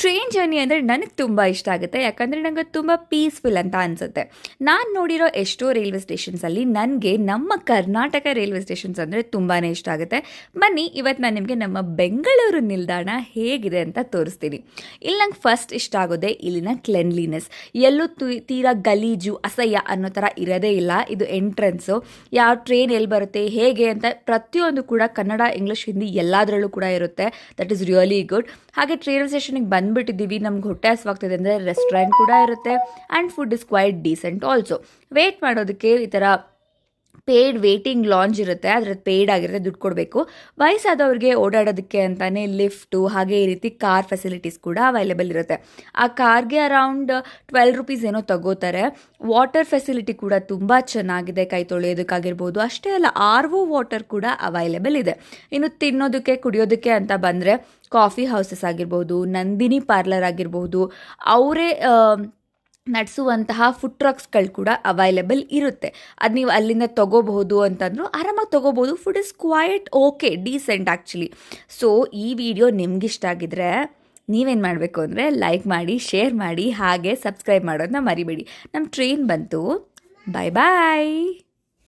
Train journey ಅಂದರೆ ನನಗೆ ತುಂಬ ಇಷ್ಟ ಆಗುತ್ತೆ, ಯಾಕಂದರೆ ನನಗೆ ತುಂಬ ಪೀಸ್ಫುಲ್ ಅಂತ ಅನಿಸುತ್ತೆ. ನಾನು ನೋಡಿರೋ ಎಷ್ಟೋ ರೈಲ್ವೆ ಸ್ಟೇಷನ್ಸಲ್ಲಿ ನನಗೆ ನಮ್ಮ ಕರ್ನಾಟಕ ರೈಲ್ವೆ ಸ್ಟೇಷನ್ಸ್ ಅಂದರೆ ತುಂಬಾ ಇಷ್ಟ ಆಗುತ್ತೆ. ಬನ್ನಿ ಇವತ್ತು ನಾನು ನಿಮಗೆ ನಮ್ಮ ಬೆಂಗಳೂರು ನಿಲ್ದಾಣ ಹೇಗಿದೆ ಅಂತ ತೋರಿಸ್ತೀನಿ. ಇಲ್ಲಿ ನಂಗೆ ಫಸ್ಟ್ ಇಷ್ಟ ಆಗೋದೇ ಇಲ್ಲಿನ ಕ್ಲೆನ್ಲಿನೆಸ್. ಎಲ್ಲೂ ತೀರಾ ಗಲೀಜು ಅಸಹ್ಯ ಅನ್ನೋ ಥರ ಇರೋದೇ ಇಲ್ಲ. ಇದು ಎಂಟ್ರೆನ್ಸು, ಯಾವ ಟ್ರೈನ್ ಎಲ್ಲಿ ಬರುತ್ತೆ ಹೇಗೆ ಅಂತ ಪ್ರತಿಯೊಂದು ಕೂಡ ಕನ್ನಡ, ಇಂಗ್ಲೀಷ್, ಹಿಂದಿ ಎಲ್ಲದರಲ್ಲೂ ಕೂಡ ಇರುತ್ತೆ. That is really good. ಹಾಗೆ ರೈಲ್ವೆ ಸ್ಟೇಷನಿಗೆ ಬಂದುಬಿಟ್ಟಿದ್ದೀವಿ, ನಮ್ಗೆ ಹೊಟ್ಟೆ ಹಸ್ವಾಗ್ತಿದೆ ಅಂದರೆ ರೆಸ್ಟೋರೆಂಟ್ ಕೂಡ ಇರುತ್ತೆ and food is quite decent also. Wait ಮಾಡೋದಕ್ಕೆ ಈ ಥರ ಪೇಯ್ಡ್ ವೇಟಿಂಗ್ ಲಾಂಜ್ ಇರುತ್ತೆ, ಅದ್ರದ್ದು ಪೇಯ್ಡ್ ಆಗಿರುತ್ತೆ, ದುಡ್ಡು ಕೊಡಬೇಕು. ವಯಸ್ಸಾದವ್ರಿಗೆ ಓಡಾಡೋದಕ್ಕೆ ಅಂತಲೇ ಲಿಫ್ಟು ಹಾಗೆ ಈ ರೀತಿ ಕಾರ್ ಫೆಸಿಲಿಟೀಸ್ ಕೂಡ ಅವೈಲೇಬಲ್ ಇರುತ್ತೆ. ಆ ಕಾರ್ಗೆ ಅರೌಂಡ್ 12 ರೂಪೀಸ್ ಏನೋ ತಗೋತಾರೆ. ವಾಟರ್ ಫೆಸಿಲಿಟಿ ಕೂಡ ತುಂಬ ಚೆನ್ನಾಗಿದೆ, ಕೈ ತೊಳೆಯೋದಕ್ಕಾಗಿರ್ಬೋದು. ಅಷ್ಟೇ ಅಲ್ಲ, RO ವಾಟರ್ ಕೂಡ ಅವೈಲೇಬಲ್ ಇದೆ. ಇನ್ನು ತಿನ್ನೋದಕ್ಕೆ ಕುಡಿಯೋದಕ್ಕೆ ಅಂತ ಬಂದರೆ ಕಾಫಿ ಹೌಸಸ್ ಆಗಿರ್ಬೋದು, ನಂದಿನಿ ಪಾರ್ಲರ್ ಆಗಿರ್ಬೋದು, ಅವರೇ ನಡೆಸುವಂತಹ ಫುಡ್ ಟ್ರಕ್ಸ್ಗಳು ಕೂಡ ಅವೈಲೇಬಲ್ ಇರುತ್ತೆ. ಅದು ನೀವು ಅಲ್ಲಿಂದ ತೊಗೋಬಹುದು ಅಂತಂದರೂ ಆರಾಮಾಗಿ ತೊಗೋಬೋದು. Food is quite okay, decent actually. So ಈ ವಿಡಿಯೋ ನಿಮ್ಗಿಷ್ಟ ಆಗಿದ್ರೆ ನೀವೇನು ಮಾಡಬೇಕು ಅಂದರೆ ಲೈಕ್ ಮಾಡಿ, ಶೇರ್ ಮಾಡಿ, ಹಾಗೆ ಸಬ್ಸ್ಕ್ರೈಬ್ ಮಾಡೋದನ್ನ ಮರಿಬೇಡಿ. ನಮ್ಮ ಟ್ರೈನ್ ಬಂತು. ಬಾಯ್ ಬಾಯ್.